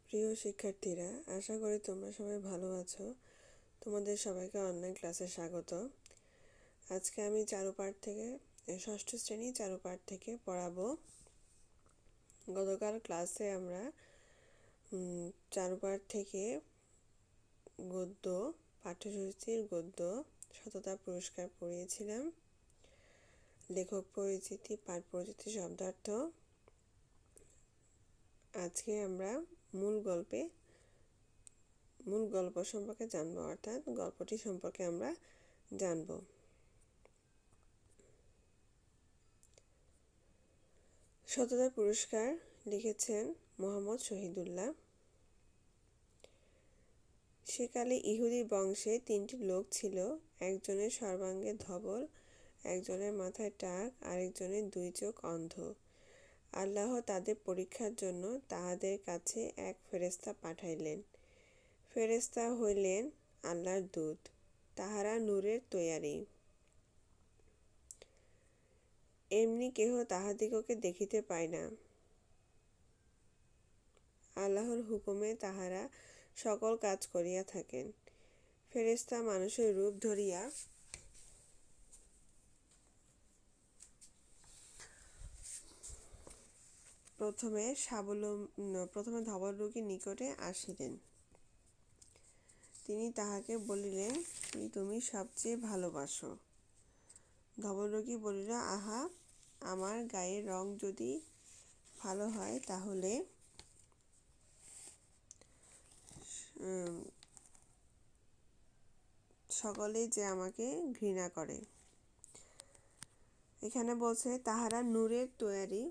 প্রিয় শিক্ষার্থীরা, আশা করি তোমরা সবাই ভালো আছো। তোমাদের সবাইকে অনলাইন ক্লাসে স্বাগত। আজকে আমি চারুপাঠ থেকে ষষ্ঠ শ্রেণী চারুপাঠ থেকে পড়াবো। গতকাল ক্লাসে আমরা চারুপাঠ থেকে গদ্য পাঠ্যসূচির গদ্য সততা পুরস্কার পড়িয়েছিলাম। লেখক পরিচিতি, পাঠ পরিচিতি, শব্দার্থ। আজকে আমরা মূল গল্প সম্পর্কে জানবো, অর্থাৎ গল্পটি সম্পর্কে আমরা জানবো। সততা পুরস্কার লিখেছেন মোহাম্মদ শহীদুল্লাহ। সেকালে ইহুদি বংশে 3টি লোক ছিল। একজনের সর্বাঙ্গে ধবল, একজনের মাথায় টাক, আরেকজনের 2 চোখ অন্ধ। আল্লাহ তাদের পরীক্ষার জন্য তাহাদের কাছে এক ফেরেশতা পাঠাইলেন। ফেরেশতা হইলেন আল্লাহর দূত। তাহারা নূরের তৈয়ারী। এমনি কেহ তাহাদিগকে দেখিতে পায় না। আল্লাহর হুকুমে তাহারা সকল কাজ করিয়া থাকেন। ফেরেশতা মানুষের রূপ ধরিয়া প্রথমে ধবল রোগীর নিকটে আসিলেন। তিনি তাহাকে বলিলেন, কি তুমি সবচেয়ে ভালোবাসো? ধবল রোগী বলিল, আহা, আমার গায়ের রং যদি ভালো হয় তাহলে সকলেই যে আমাকে ঘৃণা করে। এখানে বলছে তাহারা নূরের তৈয়ারী।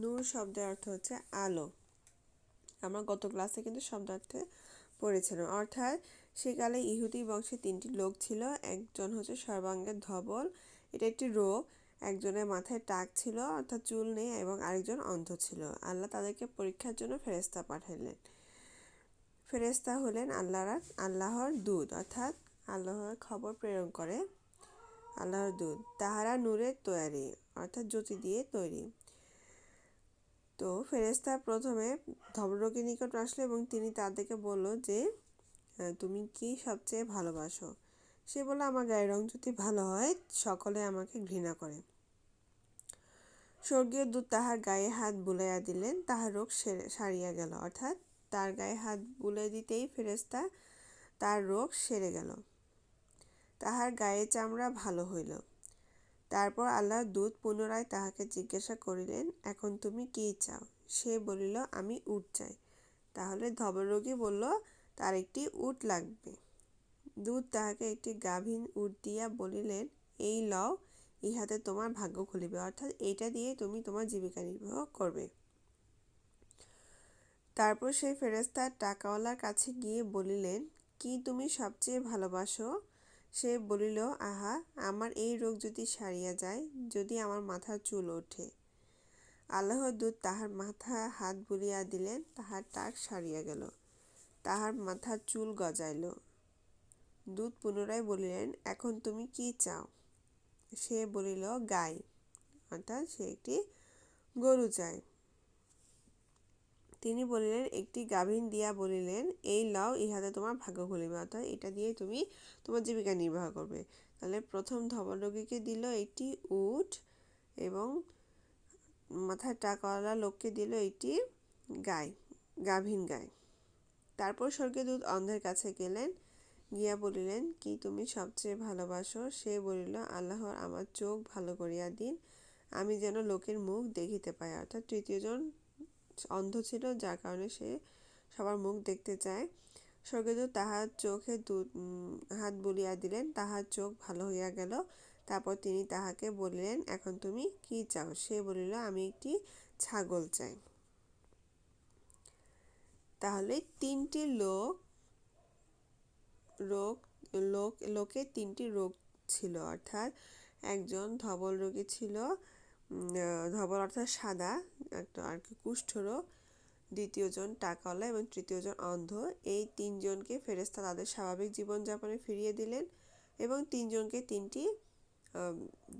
নূর শব্দের অর্থ হচ্ছে আলো। আমরা গত ক্লাসে কিন্তু শব্দার্থে পড়েছিলাম। অর্থাৎ সেকালে ইহুদি বংশে 3টি লোক ছিল। একজন হচ্ছে সর্বাঙ্গে ধবল, এটা একটি রোগ। একজনের মাথায় টাক ছিল, অর্থাৎ চুল নেই, এবং আরেকজন অন্ধ ছিল। আল্লাহ তাদেরকে পরীক্ষার জন্য ফেরেশতা পাঠাইলেন। ফেরেশতা হলেন আল্লাহর দূত, অর্থাৎ আল্লাহর খবর প্রেরণ করে আল্লাহর দূত। তাহারা নূরের তৈয়ারী, অর্থাৎ জ্যোতি দিয়ে তৈরি। তো ফেরেশতা প্রথমে ধবল রোগীর নিকট আসলো এবং তিনি তাদেরকে বলল যে তুমি কি সবচেয়ে ভালোবাসো? সে বলল, আমার গায়ের রং যদি ভালো হয় সকলে আমাকে ঘৃণা করে। স্বর্গীয় দূত তাহার গায়ে হাত বুলাইয়া দিলেন, তাহার রোগ সারিয়া গেল। অর্থাৎ তার গায়ে হাত বুলাই দিতেই ফেরেশতা তার রোগ সেরে গেল, তাহার গায়ে চামড়া ভালো হইল। তারপর আল্লাহর দূত পুনরায় তাহাকে জিজ্ঞাসা করিলেন, এখন তুমি কি চাও? সে বলিল, আমি উট চাই। তাহলে ধবল রোগী বলল, তার একটি উট লাগবে। দূত তাহাকে একটি গাভীন উট দিয়া বলিলেন, এই লও, ইহাতে তোমার ভাগ্য খুলিবে, অর্থাৎ এইটা দিয়ে তুমি তোমার জীবিকা নির্বাহ করবে। তারপর সেই ফেরেশতা টাকাওয়ালার কাছে গিয়ে বলিলেন, কি তুমি সবচেয়ে ভালোবাসো? সে বলিল, আহা, আমার এই রোগ যদি সারিয়া যায়, যদি আমার মাথার চুল ওঠে। আল্লাহর দূত তাহার মাথায় হাত বুলিয়া দিলেন, তাহার টাক সারিয়া গেল, তাহার মাথার চুল গজাইল। দূত পুনরায় বলিলেন, এখন তুমি কি চাও? সে বলিল, গাই, অর্থাৎ সে একটি গরু চায়। তিনি বলিলেন, একটি গাভীন দিয়া বলিলেন, এই লও, ইহাতে তোমার ভাগ্য খুলিবে, অর্থাৎ এটা দিয়ে তুমি তোমার জীবিকা নির্বাহ করবে। তাহলে প্রথম ধবল রোগীকে দিল একটি উট এবং মাথায় টাকওয়ালা লোককে দিল একটি গাভীন গাই। তারপর স্বর্গীয় দূত অন্ধের কাছে গেলেন, গিয়া বলিলেন, কি তুমি সবচেয়ে ভালোবাসো? সে বলিল, আল্লাহর আমার চোখ ভালো করিয়া দিন, আমি যেন লোকের মুখ দেখিতে পাই। অর্থাৎ তৃতীয়জন অন্ধ ছিল, যার কারণে সে সবার মুখ দেখতে চায়। স্বর্গদূত তাহার চোখে হাত বুলিয়া দিলেন, তাহার চোখ ভালো হইয়া গেল। তারপর তিনি তাহাকে বলিলেন, এখন তুমি কি চাও? সে বলিল, আমি একটি ছাগল চাই। তাহলে 3টি লোকের 3টি রোগ ছিল, অর্থাৎ একজন ধবল রোগী ছিল, ধবল অর্থাৎ সাদা, একটা আর কি কুষ্ঠরোগ, দ্বিতীয়জন টাকাওয়ালা এবং তৃতীয়জন অন্ধ। এই 3জনকে ফেরেশতা তাদের স্বাভাবিক জীবনযাপনে ফিরিয়ে দিলেন এবং 3জনকে 3টি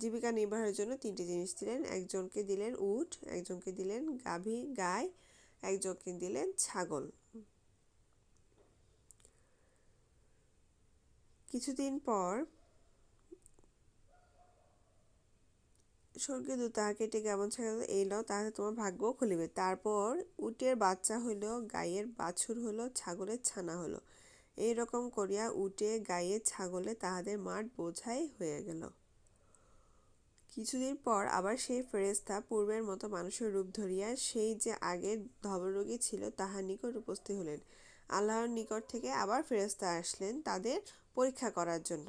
জীবিকা নির্বাহের জন্য 3টি জিনিস দিলেন। একজনকে দিলেন উট, একজনকে দিলেন গাই, একজনকে দিলেন ছাগল। কিছুদিন পর স্বর্গীয় দূত তাহাকে ডেকে এমন ছাগল এই লও, তাহাতে তোমার ভাগ্য খুলিবে। তারপর উটের বাচ্চা হইল, গাইয়ের বাছুর হলো, ছাগলের ছানা হলো। এইরকম করিয়া উটে গায়ে ছাগলে তাহাদের মাঠ বোঝাই হয়ে গেল। কিছুদিন পর আবার সেই ফেরেশতা পূর্বের মতো মানুষের রূপ ধরিয়া সেই যে আগের ধর্মরোগী ছিল তাহার নিকট উপস্থিত হলেন। আল্লাহর নিকট থেকে আবার ফেরেশতা আসলেন তাদের পরীক্ষা করার জন্য,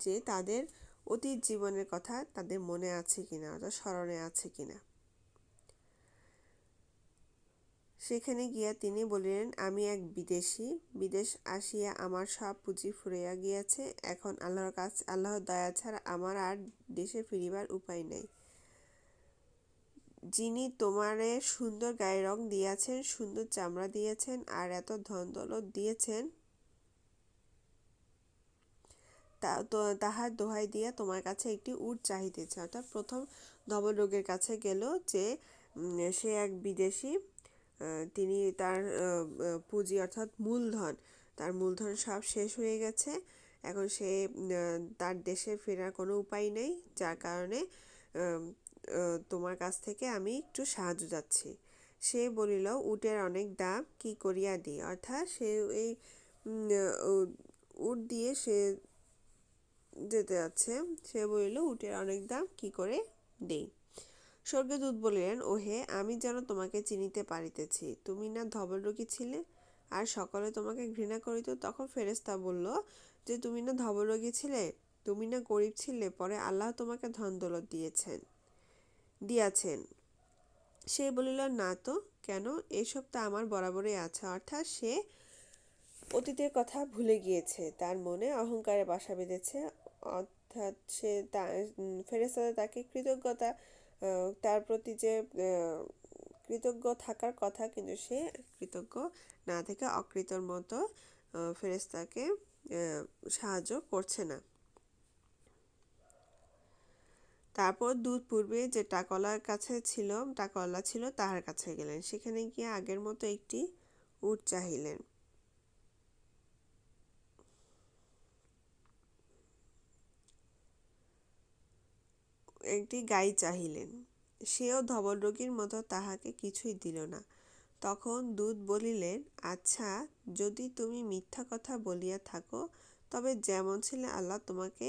যে তাদের অতীত জীবনের কথা তাদের মনে আছে কিনা, অর্থাৎ স্মরণে আছে কিনা। সেখানে গিয়া তিনি বলিলেন, আমি এক বিদেশী, বিদেশ আসিয়া আমার সব পুঁজি ফুরাইয়া গিয়াছে। এখন আল্লাহর দয়া ছাড়া আমার আর দেশে ফিরিবার উপায় নাই। যিনি তোমারে সুন্দর গায়ের রং দিয়াছেন, সুন্দর চামড়া দিয়েছেন, আর এত ধন দৌলত দিয়েছেন, তাহার দোহাই দিয়া তোমার কাছে একটি উট চাহিতেছে। অর্থাৎ প্রথম ধবলরোগের কাছে গেল যে সে এক বিদেশি, তিনি তার পুঁজি অর্থাৎ তার মূলধন সব শেষ হয়ে গেছে। এখন সে তার দেশে ফেরার কোনো উপায় নেই, যার কারণে তোমার কাছ থেকে আমি একটু সাহায্য চাচ্ছি। সে বলিল, উটের অনেক দাম, কি করিয়া দিই। অর্থাৎ সে এই উট দিয়ে সে যেতে যাচ্ছে। সে বলিল, উটের অনেক দাম, কি করে দেই। স্বর্গদূত বলিলেন, ওহে, আমি যেন তোমাকে চিনিতে পারিতেছি, তুমি না ধবলরোগী ছিলে, আর সকলে তোমাকে ঘৃণা করিত। তখন ফেরেশতা বলল যে, তুমি না ধবলরোগী ছিলে, তুমি না গরিব ছিলে, পরে আল্লাহ তোমাকে ধন দৌলত দিয়াছেন। সে বলিল, না তো, কেন, এসব তো আমার বরাবরই আছে। অর্থাৎ সে অতীতের কথা ভুলে গিয়েছে, তার মনে অহংকারে বাসা বেঁধেছে। অর্থাৎ সে ফেরেশতারা তাকে তার প্রতি যে কৃতজ্ঞ থাকার কথা, কিন্তু সে কৃতজ্ঞ না থেকে অকৃতর মতো ফেরেশতাকে সাহায্য করছে না। তারপর দূত পূর্বে যে টাকাওয়ালা ছিল তাহার কাছে গেলেন। সেখানে গিয়ে আগের মতো একটি উট চাহিলেন। একটি গাই চাহিলেন। সেও ধবলরোগীর মতো তাহাকে কিছুই দিল না। তখন দূত বলিলেন, আচ্ছা, যদি তুমি মিথ্যা কথা বলিয়া থাকো, তবে যেমন ছিলে আল্লাহ তোমাকে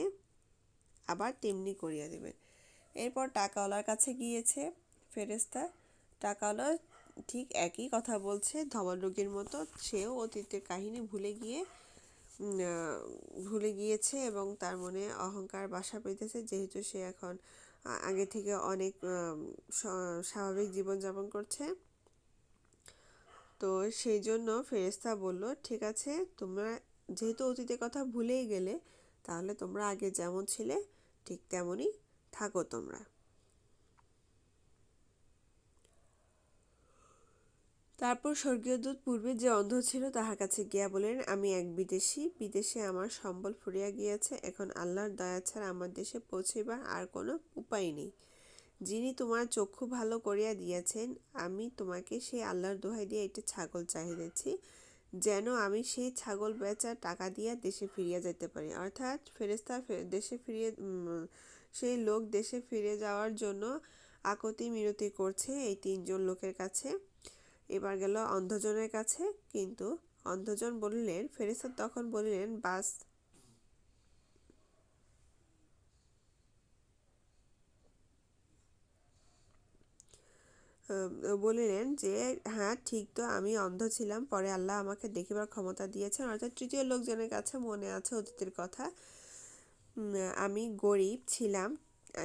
আবার তেমনি করিয়া দেবেন। এরপর টাকাওয়ালার কাছে গিয়েছে ফেরেশতা। টাকাওয়ালা ঠিক একই কথা বলছে ধবলরোগীর মতো। সেও অতীতের কাহিনী ভুলে গিয়েছে এবং তার মনে অহংকার বাসা পেতেছে, যেহেতু সে এখন আগে থেকে অনেক স্বাভাবিক জীবনযাপন করছে। তো সেই জন্য ফেরেশতা বলল, ঠিক আছে, তোমরা যেহেতু অতীতের কথা ভুলেই গেলে, তাহলে তোমরা আগে যেমন ছিলে ঠিক তেমনই থাকো তোমরা। তারপর স্বর্গীয় দূত পূর্বে যে অন্ধ ছিল তাহার কাছে গিয়া বলেন, আমি এক বিদেশী, বিদেশে আমার সম্বল ফুরিয়া গিয়াছে। এখন আল্লাহর দয়া ছাড়া আমার দেশে পৌঁছিবার আর কোনো উপায় নেই। যিনি তোমার চক্ষু ভালো করিয়া দিয়েছেন, আমি তোমাকে সেই আল্লাহর দোহাই দিয়ে একটি ছাগল চাহিতেছি, যেন আমি সেই ছাগল বেচার টাকা দিয়া দেশে ফিরিয়া যেতে পারি। অর্থাৎ ফেরেশতা সেই লোক দেশে ফিরে যাওয়ার জন্য আকুতি মিনতি করছে এই 3জন লোকের কাছে। এবার গেল অন্ধজনের কাছে, কিন্তু অন্ধজন বলিলেন, ফেরেশতা তখন বলিলেন, বাস, বলিলেন যে, হ্যাঁ ঠিক তো, আমি অন্ধ ছিলাম, পরে আল্লাহ আমাকে দেখিবার ক্ষমতা দিয়েছেন। অর্থাৎ তৃতীয় লোকজনের কাছে মনে আছে অতীতের কথা। আমি গরিব ছিলাম,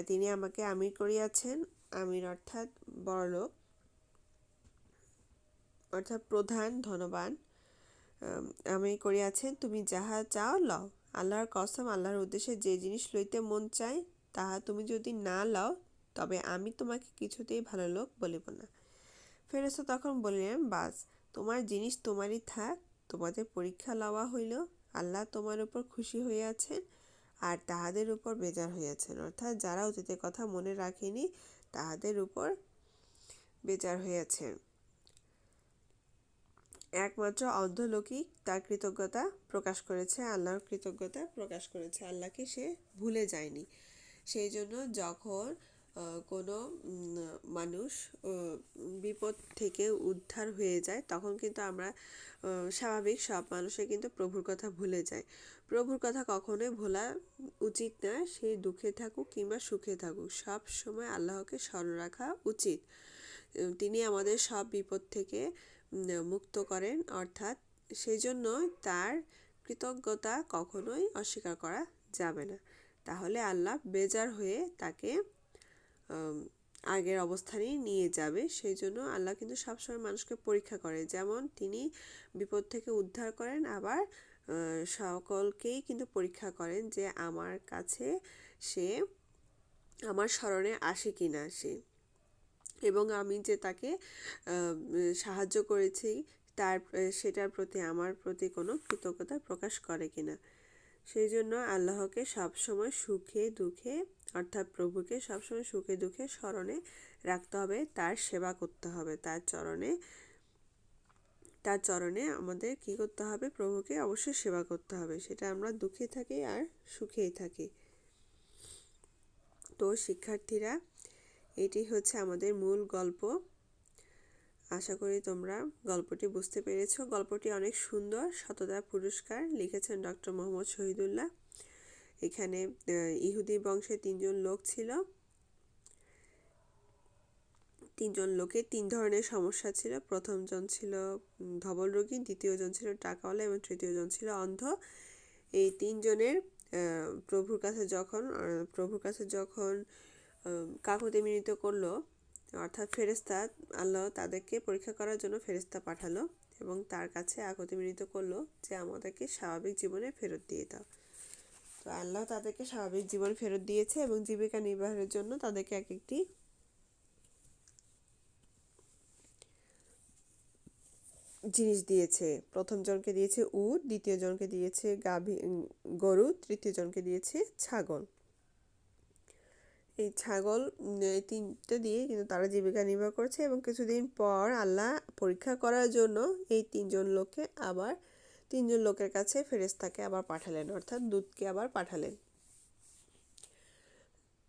তিনি আমাকে আমির করিয়াছেন। আমির অর্থাৎ বড়লোক, অর্থাৎ প্রধান, ধনবান আমির করিয়াছেন। তুমি যাহা চাও লও। আল্লাহর কসম, আল্লাহর উদ্দেশ্যে যে জিনিস লইতে মন চায় তাহা তুমি যদি না লও, তবে আমি তোমাকে কিছুতেই ভালো লোক বলিব না। ফেরেশতা তখন বলিলেন, বাস, তোমার জিনিস তোমারই থাক, তোমাদের পরীক্ষা লওয়া হইল। আল্লাহ তোমার উপর খুশি হইয়াছেন, আর তাহাদের উপর বেজার হইয়াছেন, অর্থাৎ যারা অতীতের কথা মনে রাখেনি তাহাদের উপর বেজার হইয়াছেন। একমাত্র অন্ধ লোকই তার কৃতজ্ঞতা প্রকাশ করেছে, আল্লাহর কৃতজ্ঞতা প্রকাশ করেছে, আল্লাহকে সে ভুলে যায়নি। সেই জন্য যখন কোনো মানুষ বিপদ থেকে উদ্ধার হয়ে যায় তখন কিন্তু আমরা স্বাভাবিক সব মানুষে কিন্তু প্রভুর কথা ভুলে যায়। প্রভুর কথা কখনোই ভোলা উচিত না, সেই দুঃখে থাকুক কিংবা সুখে থাকুক সব সময় আল্লাহকে স্মরণ রাখা উচিত। তিনি আমাদের সব বিপদ থেকে মুক্ত করেন, অর্থাৎ সেই জন্য তার কৃতজ্ঞতা কখনোই অস্বীকার করা যাবে না, তাহলে আল্লাহ বেজার হয়ে তাকে আগের অবস্থানেই নিয়ে যাবে। সেই জন্য আল্লাহ কিন্তু সবসময় মানুষকে পরীক্ষা করে, যেমন তিনি বিপদ থেকে উদ্ধার করেন, আবার সকলকেই কিন্তু পরীক্ষা করেন যে আমার কাছে সে আমার স্মরণে আসে কিনা সে, এবং আমি যে তাকে সাহায্য করেছি সেটার প্রতি আমার প্রতি কোনো কৃতজ্ঞতা প্রকাশ করে কিনা। সেই জন্য আল্লাহকে সবসময় সুখে দুঃখে, অর্থাৎ প্রভুকে সবসময় সুখে দুঃখে স্মরণে রাখতে হবে, তার সেবা করতে হবে, তার চরণে আমাদের কি করতে হবে, প্রভুকে অবশ্যই সেবা করতে হবে, সেটা আমরা দুঃখে থাকি আর সুখেই থাকি। তো শিক্ষার্থীরা, এটি হচ্ছে আমাদের মূল গল্প। আশা করি তোমরা গল্পটি বুঝতে পেরেছো। গল্পটি অনেক সুন্দর, সততা পুরস্কার, লিখেছেন ডক্টর মোহাম্মদ শহীদুল্লাহ। এখানে ইহুদি বংশে 3জন লোক ছিল। 3জন লোকের 3 ধরনের সমস্যা ছিল। প্রথমজন ছিল ধবল রোগী, দ্বিতীয়জন ছিল টাকাওয়ালা এবং তৃতীয়জন ছিল অন্ধ। এই 3 জনের প্রভুর কাছে যখন কাকুতি মিনতি করলো, অর্থাৎ ফেরেশতা, আল্লাহ তাদেরকে পরীক্ষা করার জন্য ফেরেশতা পাঠালো এবং তার কাছে কাকুতি মিনতি করলো যে আমাদেরকে স্বাভাবিক জীবনে ফেরত দিয়ে দাও। তো আল্লাহ তাদেরকে স্বাভাবিক জীবন ফেরত দিয়েছে এবং জীবিকা নির্বাহের জন্য তাদেরকে এক একটি জিনিস দিয়েছে। প্রথম জনকে দিয়েছে উট, দ্বিতীয় জনকে দিয়েছে গরু, তৃতীয় জনকে দিয়েছে ছাগল। এই ছাগল, এই 3টে দিয়ে কিন্তু তারা জীবিকা নির্বাহ করছে এবং কিছুদিন পর আল্লাহ পরীক্ষা করার জন্য এই 3জন লোকের কাছে ফেরেশতাকে আবার পাঠালেন, অর্থাৎ দূতকে আবার পাঠালেন।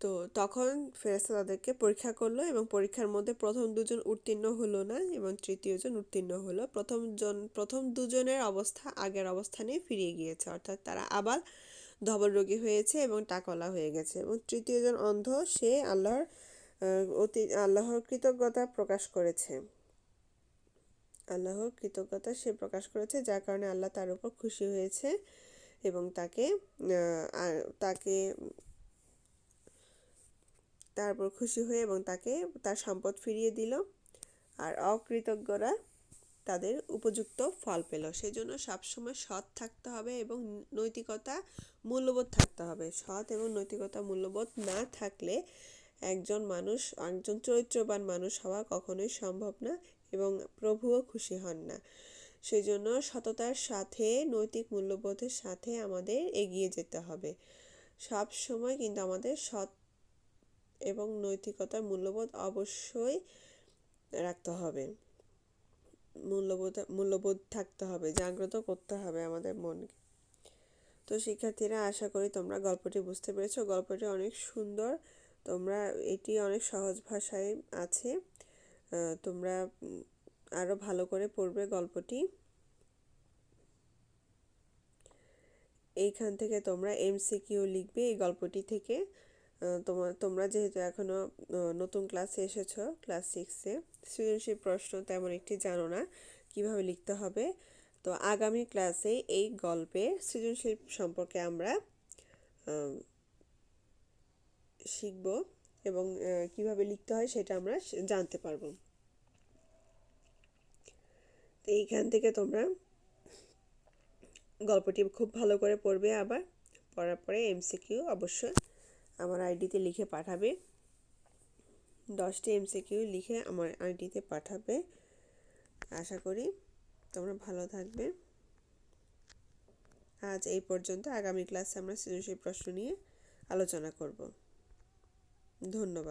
তো তখন ফেরেশতা তাদেরকে পরীক্ষা করলো এবং পরীক্ষার মধ্যে প্রথম 2জন উত্তীর্ণ হলো না এবং তৃতীয়জন উত্তীর্ণ হলো। প্রথম 2জনের অবস্থা আগের অবস্থানে ফিরিয়ে গিয়েছে, অর্থাৎ তারা আবার ধবল রোগী হয়েছে এবং টাকলা হয়ে গেছে। এবং তৃতীয়জন অন্ধ, সে আল্লাহর কৃতজ্ঞতা প্রকাশ করেছে, যার কারণে আল্লাহ তার উপর খুশি হয়েছে এবং তাকে তারপর খুশি হয়ে এবং তাকে তার সম্পদ ফিরিয়ে দিল। আর অকৃতজ্ঞরা তাদের উপযুক্ত ফল পেল। সেই জন্য সবসময় সৎ থাকতে হবে এবং নৈতিকতা মূল্যবোধ থাকতে হবে। সৎ এবং নৈতিকতা মূল্যবোধ না থাকলে একজন চরিত্রবান মানুষ হওয়া কখনোই সম্ভব না এবং প্রভুও খুশি হন না। সেই জন্য সততার সাথে নৈতিক মূল্যবোধের সাথে আমাদের এগিয়ে যেতে হবে। সব সময় কিন্তু আমাদের সৎ এবং নৈতিকতার মূল্যবোধ অবশ্যই রাখতে হবে, মূল্যবোধ থাকতে হবে, জাগ্রত করতে হবে আমাদের মনকে। তো শিক্ষার্থীরা, আশা করি তোমরা গল্পটি বুঝতে পেরেছো। গল্পটি অনেক সুন্দর, এটি অনেক সহজ ভাষায় আছে। তোমরা আরো ভালো করে পড়বে গল্পটি। এইখান থেকে তোমরা MCQ লিখবে এই গল্পটি থেকে। তোমরা যেহেতু এখনো নতুন ক্লাসে এসেছো, ক্লাস 6-এ, সৃজনশীল প্রশ্ন তেমন একটি জানো না কিভাবে লিখতে হবে। তো আগামী ক্লাসে এই গল্পের সৃজনশীল সম্পর্কে আমরা শিখব এবং কিভাবে লিখতে হয় সেটা আমরা জানতে পারবো। তো এইখান থেকে তোমরা গল্পটি খুব ভালো করে পড়বে। আবার পড়ার পরে MCQ অবশ্যই আমার আইডিতে লিখে পাঠাবে। 10টি MCQ লিখে আমার আইডিতে পাঠাবে। আশা করি তোমরা ভালো থাকবে। আজ এই পর্যন্ত। আগামী ক্লাসে আমরা সৃজনশীল প্রশ্ন নিয়ে আলোচনা করব। ধন্যবাদ।